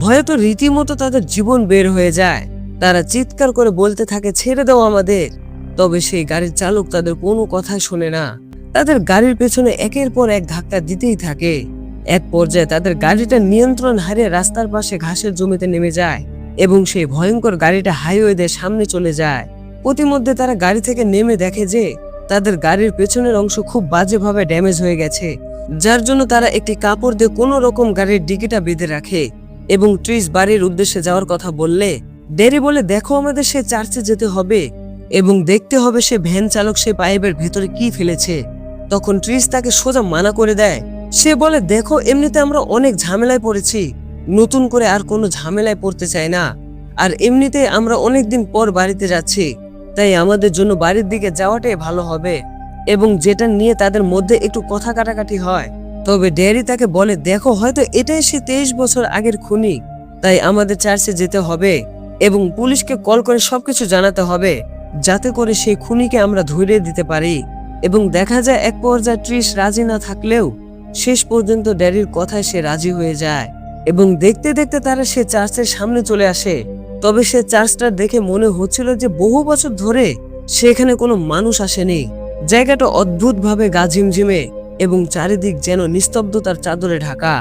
ভয়ে তো রীতিমতো তাদের জীবন বের হয়ে যায়। তারা চিৎকার করে বলতে থাকে, ছেড়ে দাও আমাদের। তবে সেই গাড়ির চালক তাদের কোনো কথা শোনে না। তাদের গাড়ির পেছনে একের পর এক ধাক্কা দিতেই থাকে। এক পর্যায়ে তাদের গাড়িটা নিয়ন্ত্রণ হারিয়ে রাস্তার পাশে ঘাসের জমিতে নেমে যায় এবং সেই ভয়ঙ্কর গাড়িটা হাইওয়ে দিয়ে সামনে চলে যায়। প্রতিমধ্যে তারা গাড়ি থেকে নেমে দেখে যে তাদের গাড়ির পেছনের অংশ খুব বাজেভাবে ড্যামেজ হয়ে গেছে, যার জন্য তারা একটি কাপড় দিয়ে কোনো রকম গাড়ির ডিকিটা বেঁধে রাখে এবং ট্রিস বাড়ির উদ্দেশ্যে যাওয়ার কথা বললে ড্যারি বলে, দেখো আমাদের সে চার্চে যেতে হবে এবং দেখতে হবে সে ভ্যান চালক সে পাইপের ভেতরে কি ফেলেছে। তখন ট্রিস তাকে সোজা মানা করে দেয়। সে বলে, দেখো এমনিতে আমরা অনেক ঝামেলায় পড়েছি, নতুন করে আর কোনো ঝামেলায় পড়তে চাই না। আর এমনিতে আমরা অনেকদিন পর বাড়িতে যাচ্ছি, তাই আমাদের জন্য বাড়ির দিকে যাওয়াটাই ভালো হবে। এবং যেটা নিয়ে তাদের মধ্যে একটু কথা কাটাকাটি হয়। তবে ড্যারি তাকে বলে, দেখো হয়তো এটাই সে 23 বছর আগের খুনি, তাই আমাদের চার্চে যেতে হবে এবং পুলিশকে কল করে সবকিছু জানাতে হবে, যাতে করে সেই খুনিকে আমরা ধরে দিতে পারি। এবং দেখা যায় এক পর্যায়ে ট্রিস রাজি না থাকলেও শেষ পর্যন্ত ড্যারির কথায় সে রাজি হয়ে যায় এবং দেখতে দেখতে তারা সে চার্চের সামনে চলে আসে। তবে সে চার্চটা দেখে মনে হচ্ছিল যে বহু বছর ধরে সেখানে কোনো মানুষ আসেনি। জায়গাটা অদ্ভুতভাবে গা ঝিমঝিমে এবং চারিদিক যেন নিস্তব্ধতার চাদরে ঢাকা।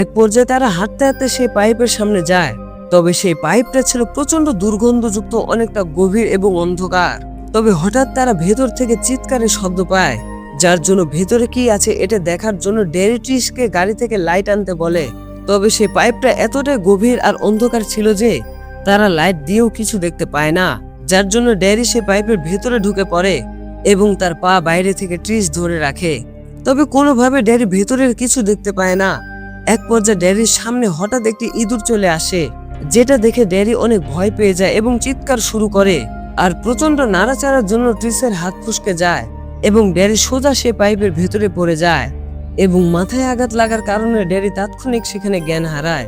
এক পর্যায়ে তারা হাঁটতে হাঁটতে সেই পাইপের সামনে যায়। তবে সেই পাইপটা ছিল প্রচন্ড দুর্গন্ধযুক্ত, অনেকটা গভীর এবং অন্ধকার। তবে হঠাৎ তারা ভেতর থেকে চিৎকারের শব্দ পায়, যার জন্য ভেতরে কি আছে এটা দেখার জন্য ড্যারি ট্রিসকে গাড়ি থেকে লাইট আনতে বলে। তবে সেই পাইপটা এতটাই গভীর আর অন্ধকার ছিল যে তারা লাইট দিয়েও কিছু দেখতে পায় না, যার জন্য ড্যারি সে পাইপের ভেতরে ঢুকে পড়ে এবং তার পা বাইরে থেকে ট্রিস ধরে রাখে। তবে কোনোভাবে ড্যারি ভেতরের কিছু দেখতে পায় না। এক পর্যায়ে ড্যারির সামনে হঠাৎ একটি ইঁদুর চলে আসে, যেটা দেখে ড্যারি অনেক ভয় পেয়ে যায় এবং চিৎকার শুরু করে। আর প্রচন্ড নাড়াচাড়ার জন্য ট্রিসের হাত ফসকে যায় এবং ড্যারি সোজা সে পাইপের ভেতরে পড়ে যায় এবং মাথায় আঘাত লাগার কারণে ড্যারি তাৎক্ষণিক সেখানে জ্ঞান হারায়।